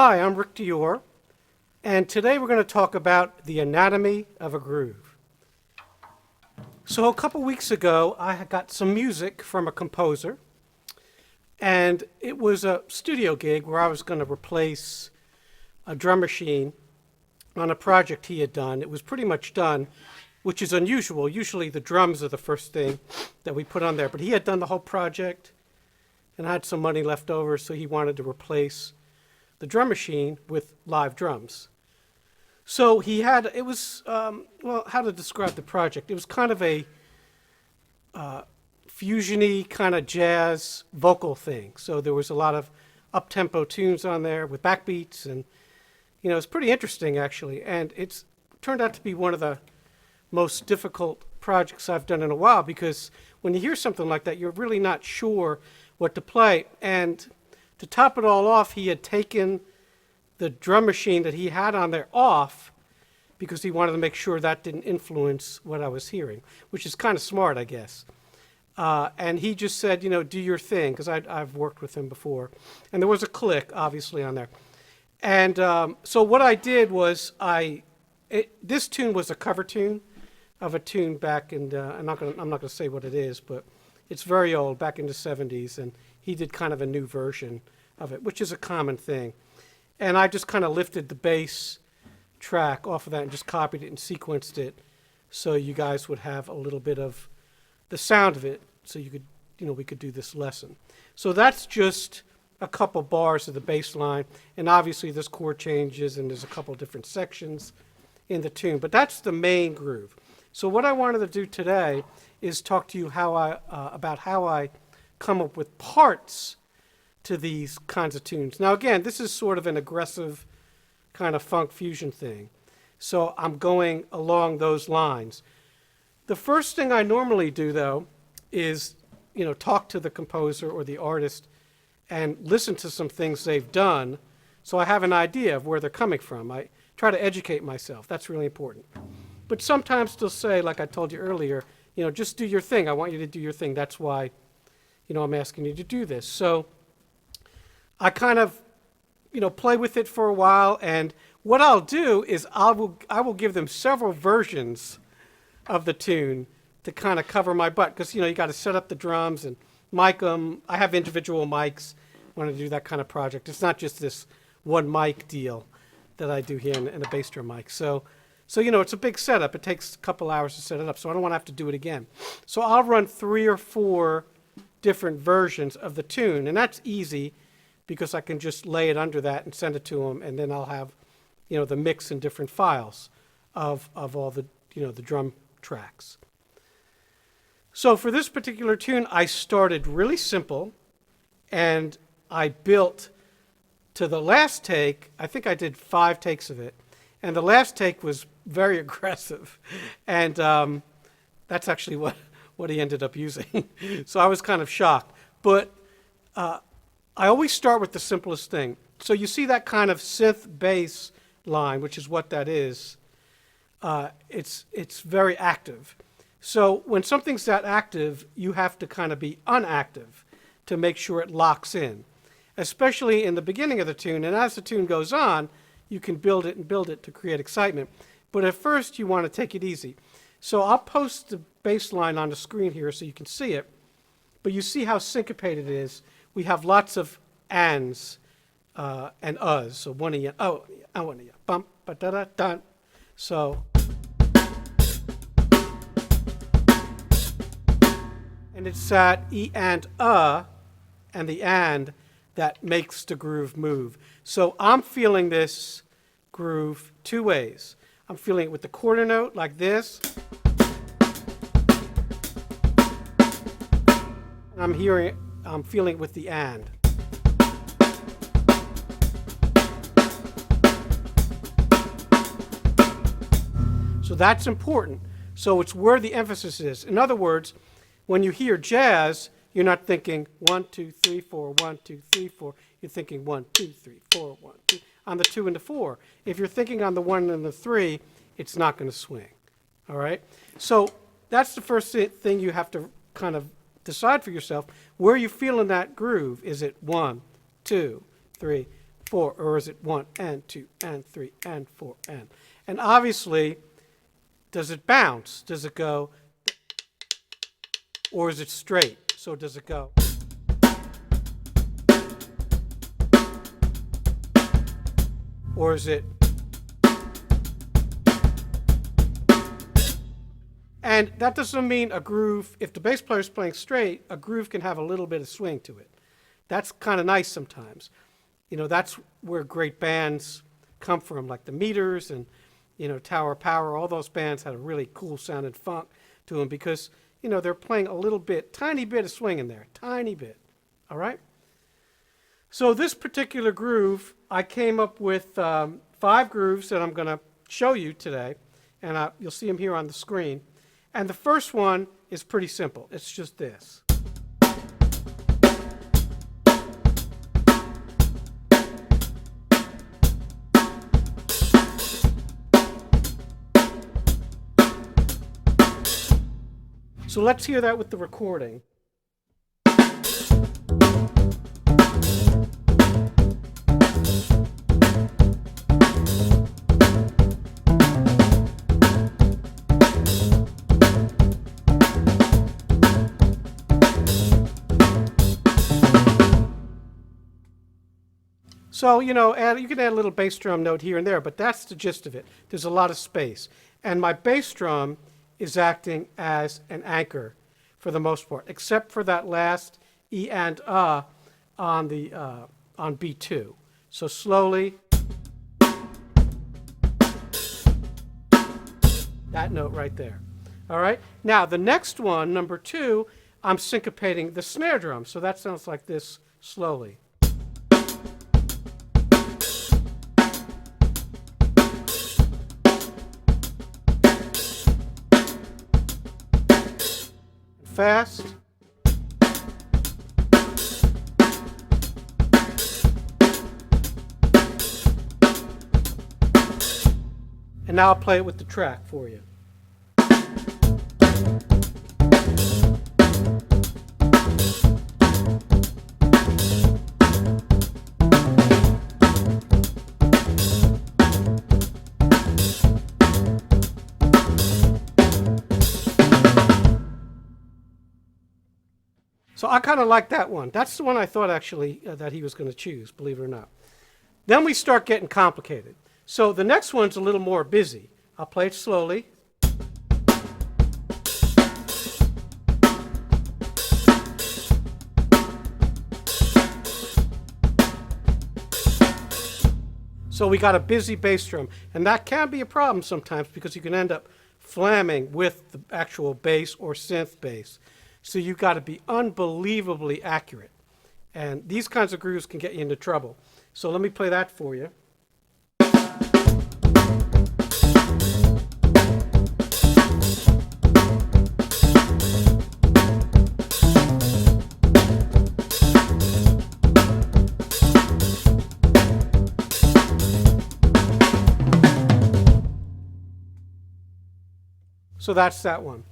Hi, I'm Rick Dior, and today we're going to talk about the anatomy of a groove. So a couple weeks ago, I had got some music from a composer, and it was a studio gig where I was going to replace a drum machine on a project he had done. It was pretty much done, which is unusual. Usually the drums are the first thing that we put on there, but he had done the whole project and had some money left over, so he wanted to replace the drum machine with live drums. So he had, it was, well, how to describe the project? It was kind of a fusion-y kind of jazz vocal thing. So there was a lot of up-tempo tunes on there with backbeats, and you know, it's pretty interesting actually. And it's turned out to be one of the most difficult projects I've done in a while, because when you hear something like that, you're really not sure what to play. And to top it all off, he had taken the drum machine that he had on there off because he wanted to make sure that didn't influence what I was hearing, which is kind of smart, I guess. And he just said, you know, do your thing, because I've worked with him before. And there was a click, obviously, on there. And so what I did was this tune was a cover tune of a tune back in, I'm not gonna say what it is, but it's very old, back in the 70s, and he did kind of a new version of it, which is a common thing. And I just kind of lifted the bass track off of that and just copied it and sequenced it so you guys would have a little bit of the sound of it, so you could, you know, we could do this lesson. So that's just a couple bars of the bass line, and obviously there's chord changes and there's a couple different sections in the tune, but that's the main groove. So what I wanted to do today is talk to you about how I come up with parts to these kinds of tunes. Now again, this is sort of an aggressive kind of funk fusion thing. So I'm going along those lines. The first thing I normally do though is, you know, talk to the composer or the artist and listen to some things they've done so I have an idea of where they're coming from. I try to educate myself. That's really important. But sometimes they'll say, like I told you earlier, you know, just do your thing. I want you to do your thing. That's why, you know, I'm asking you to do this. So I kind of, you know, play with it for a while, and what I'll do is I will give them several versions of the tune to kind of cover my butt, because, you know, you got to set up the drums and mic them. I have individual mics when I do that kind of project. It's not just this one mic deal that I do here and a bass drum mic. So, you know, it's a big setup. It takes a couple hours to set it up, so I don't want to have to do it again. So I'll run 3 or 4 different versions of the tune, and that's easy because I can just lay it under that and send it to them, and then I'll have, you know, the mix in different files of all the, you know, the drum tracks. So for this particular tune, I started really simple, and I built to the last take. I think I did 5 takes of it. And the last take was very aggressive, and that's actually what he ended up using. So I was kind of shocked. But I always start with the simplest thing. So you see that kind of synth bass line, which is what that is. It's very active. So when something's that active, you have to kind of be unactive to make sure it locks in, especially in the beginning of the tune. And as the tune goes on, you can build it and build it to create excitement. But at first, you want to take it easy. So I'll post the bass line on the screen here so you can see it. But you see how syncopated it is. We have lots of ands and uhs. So one of you, oh, I want to, bump, ba da da dun. So, and it's that E and the and that makes the groove move. So I'm feeling this groove 2 ways. I'm feeling it with the quarter note like this. And I'm feeling it with the and. So that's important. So it's where the emphasis is. In other words, when you hear jazz, you're not thinking 1, 2, 3, 4, 1, 2, 3, 4. You're thinking 1, 2, 3, 4, 1, 2 on the 2 and the 4. If you're thinking on the 1 and the 3, it's not going to swing. All right? So that's the first thing you have to kind of decide for yourself. Where are you feeling that groove? Is it 1, 2, 3, 4, or is it 1 and 2 and 3 and 4 and obviously, does it bounce? Does it go, or is it straight? So does it go? Or is it? And that doesn't mean a groove, if the bass player is playing straight, a groove can have a little bit of swing to it. That's kind of nice sometimes. You know, that's where great bands come from, like the Meters and, you know, Tower of Power. All those bands had a really cool sounding funk to them because, you know, they're playing a little bit, tiny bit of swing in there, tiny bit. All right? So this particular groove, I came up with 5 grooves that I'm going to show you today, and you'll see them here on the screen. And the first one is pretty simple. It's just this. So let's hear that with the recording. So, you know, you can add a little bass drum note here and there, but that's the gist of it. There's a lot of space. And my bass drum is acting as an anchor for the most part, except for that last E and on B2. So slowly, that note right there. All right? Now, the next one, number 2, I'm syncopating the snare drum. So that sounds like this slowly. Fast. And now I'll play it with the track for you. So I kind of like that one. That's the one I thought actually that he was going to choose, believe it or not. Then we start getting complicated. So the next one's a little more busy. I'll play it slowly. So we got a busy bass drum, and that can be a problem sometimes because you can end up flamming with the actual bass or synth bass. So you've got to be unbelievably accurate. And these kinds of grooves can get you into trouble. So let me play that for you. So that's that one.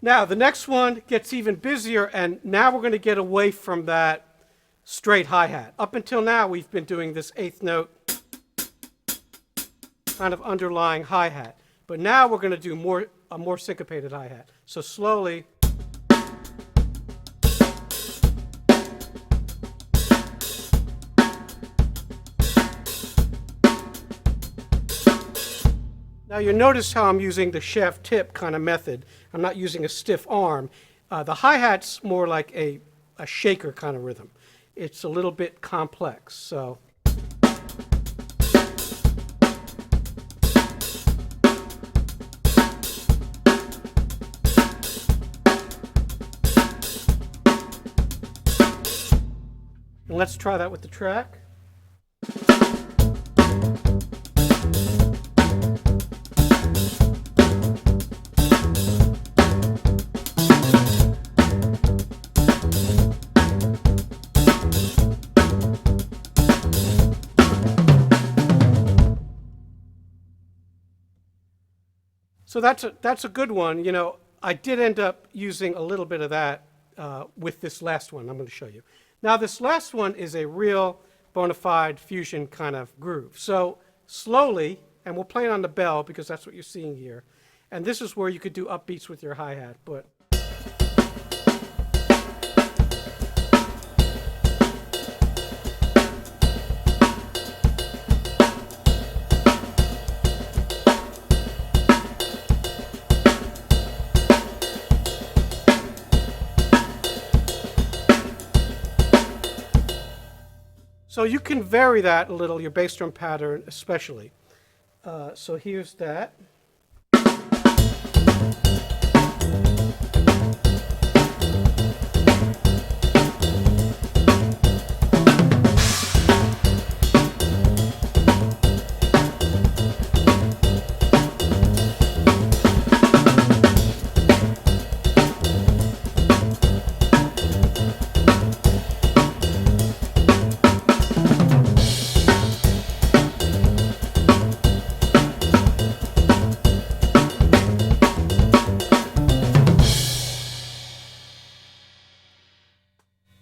Now, the next one gets even busier, and now we're going to get away from that straight hi-hat. Up until now, we've been doing this 8th note kind of underlying hi-hat. But now we're going to do a more syncopated hi-hat. So slowly. Now you notice how I'm using the shaft tip kind of method. I'm not using a stiff arm. The hi-hat's more like a shaker kind of rhythm. It's a little bit complex. So. And let's try that with the track. So that's a good one. You know, I did end up using a little bit of that with this last one I'm going to show you. Now this last one is a real bona fide fusion kind of groove. So slowly, and we'll play it on the bell because that's what you're seeing here. And this is where you could do upbeats with your hi-hat, but so you can vary that a little, your bass drum pattern especially. So here's that.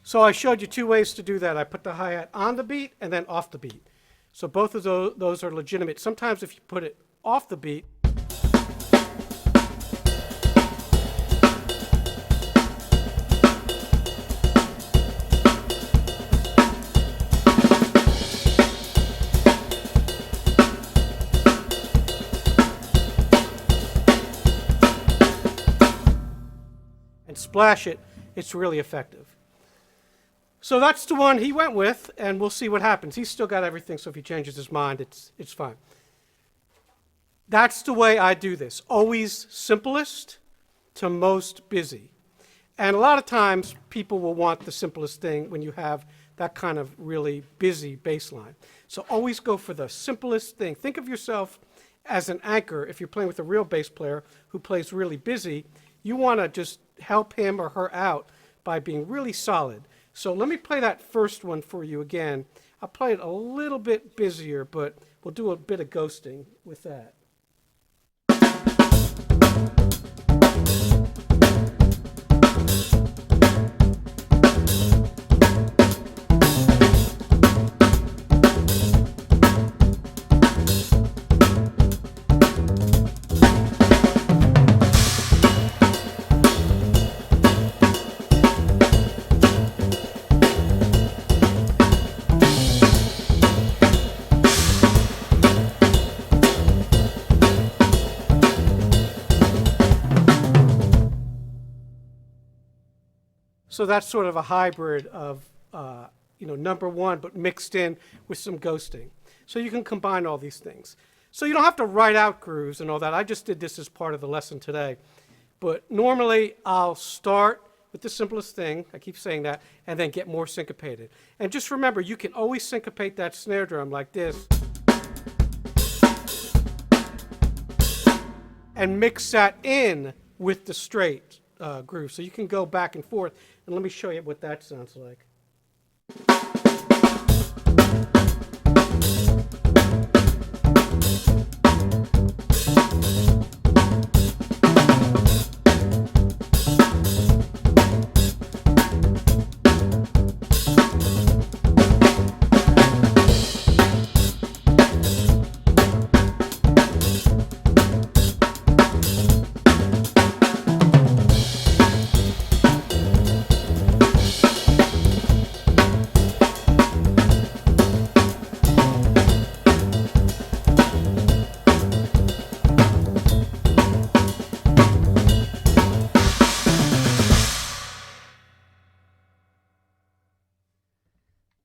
So I showed you two ways to do that. I put the hi-hat on the beat and then off the beat. So both of those are legitimate. Sometimes if you put it off the beat, and splash it, it's really effective. So that's the one he went with, and we'll see what happens. He's still got everything, so if he changes his mind, it's fine. That's the way I do this. Always simplest to most busy. And a lot of times, people will want the simplest thing when you have that kind of really busy bass line. So always go for the simplest thing. Think of yourself as an anchor. If you're playing with a real bass player who plays really busy, you want to just help him or her out by being really solid. So let me play that first one for you again. I'll play it a little bit busier, but we'll do a bit of ghosting with that. So that's sort of a hybrid of number one, but mixed in with some ghosting. So you can combine all these things. So you don't have to write out grooves and all that. I just did this as part of the lesson today. But normally I'll start with the simplest thing, I keep saying that, and then get more syncopated. And just remember, you can always syncopate that snare drum like this. And mix that in with the straight groove. So you can go back and forth. And let me show you what that sounds like.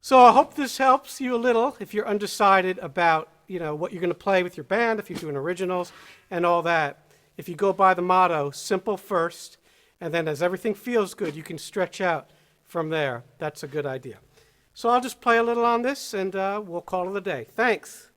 So I hope this helps you a little if you're undecided about, what you're going to play with your band, if you're doing originals and all that. If you go by the motto, simple first, and then as everything feels good, you can stretch out from there. That's a good idea. So I'll just play a little on this, and we'll call it a day. Thanks.